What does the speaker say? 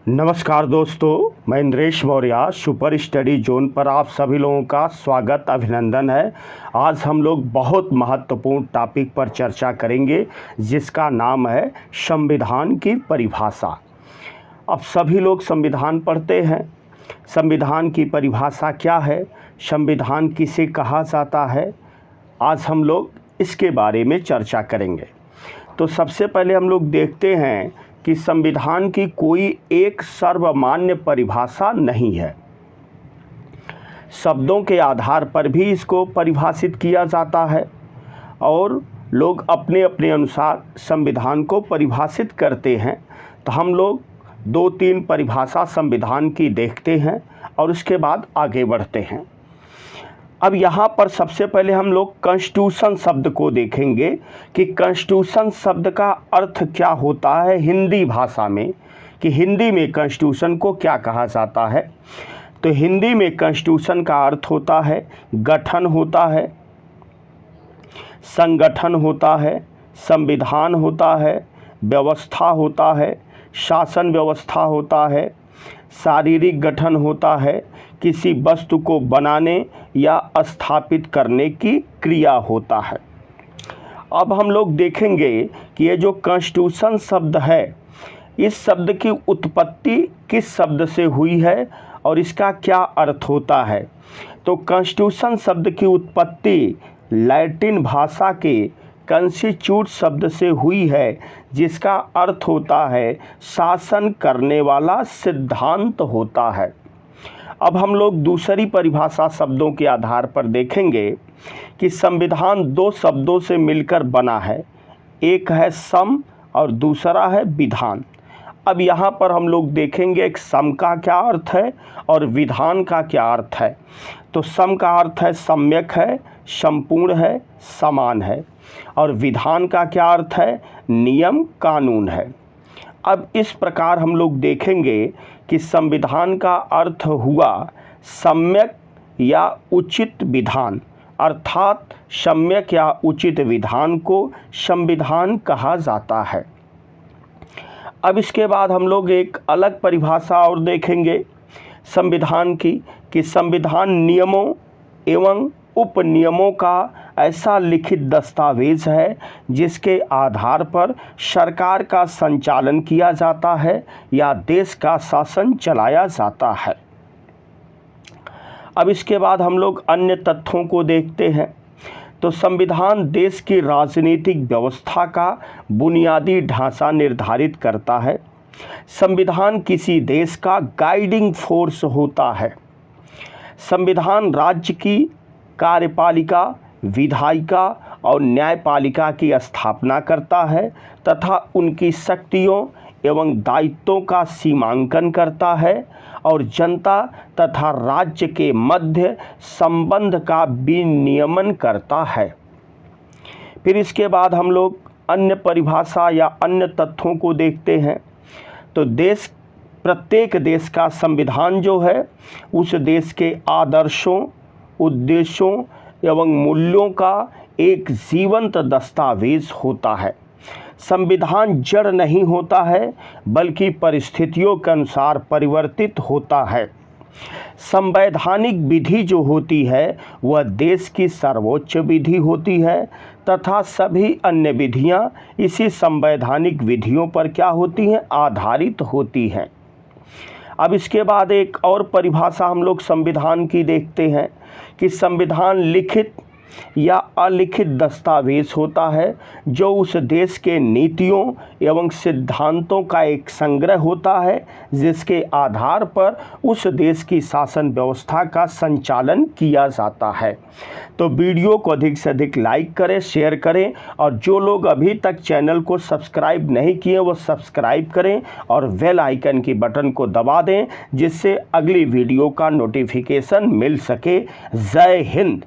नमस्कार दोस्तों, मैं Indresh Maurya super study zone पर आप सभी लोगों का स्वागत अभिनंदन है। आज हम लोग बहुत महत्वपूर्ण टॉपिक पर चर्चा करेंगे जिसका नाम है संविधान की परिभाषा। अब सभी लोग संविधान पढ़ते हैं। संविधान की परिभाषा क्या है, संविधान किसे कहा जाता है, आज हम लोग इसके बारे में चर्चा करेंगे। तो सबसे पहले हम लोग देखते हैं कि संविधान की कोई एक सर्वमान्य परिभाषा नहीं है। शब्दों के आधार पर भी इसको परिभाषित किया जाता है और लोग अपने अपने अनुसार संविधान को परिभाषित करते हैं। तो हम लोग 2-3 परिभाषा संविधान की देखते हैं और उसके बाद आगे बढ़ते हैं। अब यहाँ पर सबसे पहले हम लोग कॉन्स्टिट्यूशन शब्द को देखेंगे कि कॉन्स्टिट्यूशन शब्द का अर्थ क्या होता है हिंदी भाषा में, कि हिंदी में कॉन्स्टिट्यूशन को क्या कहा जाता है। तो हिंदी में कॉन्स्टिट्यूशन का अर्थ होता है गठन होता है, संगठन होता है, संविधान होता है, व्यवस्था होता है, शासन व्यवस्था होता है, शारीरिक गठन होता है, किसी वस्तु को बनाने या स्थापित करने की क्रिया होता है। अब हम लोग देखेंगे कि ये जो कॉन्स्टिट्यूशन शब्द है, इस शब्द की उत्पत्ति किस शब्द से हुई है और इसका क्या अर्थ होता है। तो कॉन्स्टिट्यूशन शब्द की उत्पत्ति लैटिन भाषा के कॉन्स्टिट्यूट शब्द से हुई है, जिसका अर्थ होता है शासन करने वाला सिद्धांत होता है। अब हम लोग दूसरी परिभाषा शब्दों के आधार पर देखेंगे कि संविधान 2 शब्दों से मिलकर बना है, एक है सम और दूसरा है विधान। अब यहाँ पर हम लोग देखेंगे एक सम का क्या अर्थ है और विधान का क्या अर्थ है। तो सम का अर्थ है सम्यक है, संपूर्ण है, समान है, और विधान का क्या अर्थ है नियम कानून है। अब इस प्रकार हम लोग देखेंगे कि संविधान का अर्थ हुआ सम्यक या उचित विधान, अर्थात सम्यक या उचित विधान को संविधान कहा जाता है। अब इसके बाद हम लोग एक अलग परिभाषा और देखेंगे संविधान की, कि संविधान नियमों एवं उपनियमों का ऐसा लिखित दस्तावेज है जिसके आधार पर सरकार का संचालन किया जाता है या देश का शासन चलाया जाता है। अब इसके बाद हम लोग अन्य तथ्यों को देखते हैं। तो संविधान देश की राजनीतिक व्यवस्था का बुनियादी ढांचा निर्धारित करता है। संविधान किसी देश का गाइडिंग फोर्स होता है। संविधान राज्य की कार्यपालिका, विधायिका और न्यायपालिका की स्थापना करता है तथा उनकी शक्तियों एवं दायित्वों का सीमांकन करता है और जनता तथा राज्य के मध्य संबंध का विनियमन करता है। फिर इसके बाद हम लोग अन्य परिभाषा या अन्य तथ्यों को देखते हैं। तो प्रत्येक देश का संविधान जो है उस देश के आदर्शों, उद्देश्यों एवं मूल्यों का एक जीवंत दस्तावेज होता है। संविधान जड़ नहीं होता है बल्कि परिस्थितियों के अनुसार परिवर्तित होता है। संवैधानिक विधि जो होती है वह देश की सर्वोच्च विधि होती है तथा सभी अन्य विधियां इसी संवैधानिक विधियों पर क्या होती हैं, आधारित होती हैं। अब इसके बाद एक और परिभाषा हम लोग संविधान की देखते हैं कि संविधान लिखित या अलिखित दस्तावेज होता है जो उस देश के नीतियों एवं सिद्धांतों का एक संग्रह होता है जिसके आधार पर उस देश की शासन व्यवस्था का संचालन किया जाता है। तो वीडियो को अधिक से अधिक लाइक करें, शेयर करें और जो लोग अभी तक चैनल को सब्सक्राइब नहीं किए वो सब्सक्राइब करें और बेल आइकन की बटन को दबा दें जिससे अगली वीडियो का नोटिफिकेशन मिल सके। जय हिंद।